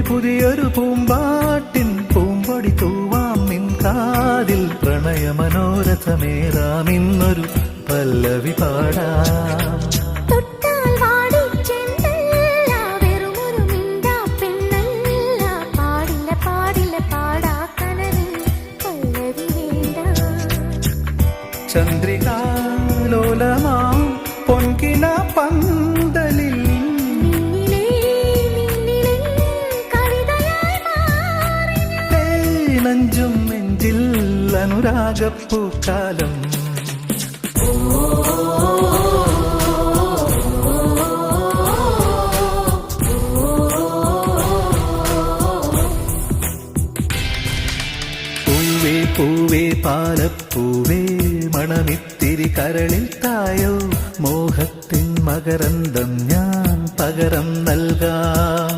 പുതിയൊരു പൂമ്പാട്ടിൻ പൂമ്പൊടി തൂവാം നിൻ കാതിൽ പ്രണയമനോരഥമേറാം ഇന്നൊരു പല്ലവി പാടാം. തൊട്ടാൽ വാടിച്ചെന്നല്ല വെറുമൊരു മിണ്ടാ പെണ്ണല്ല പാടില്ല പാടില്ല പാടാ കനവിൽ പല്ലവി വേണ്ട. ചന്ദ്രികാലോലമാം പൊൻകിന പന്തലിൽ നെഞ്ചും നെഞ്ചിൽ അനുരാഗപ്പൂക്കാലം. പൂവേ പൂവേ പാലപ്പൂവേ മണമിത്തിരി കരളിൽ തായോ മോഹത്തിൻ മകരന്തം ഞാൻ പകരം നൽകാം.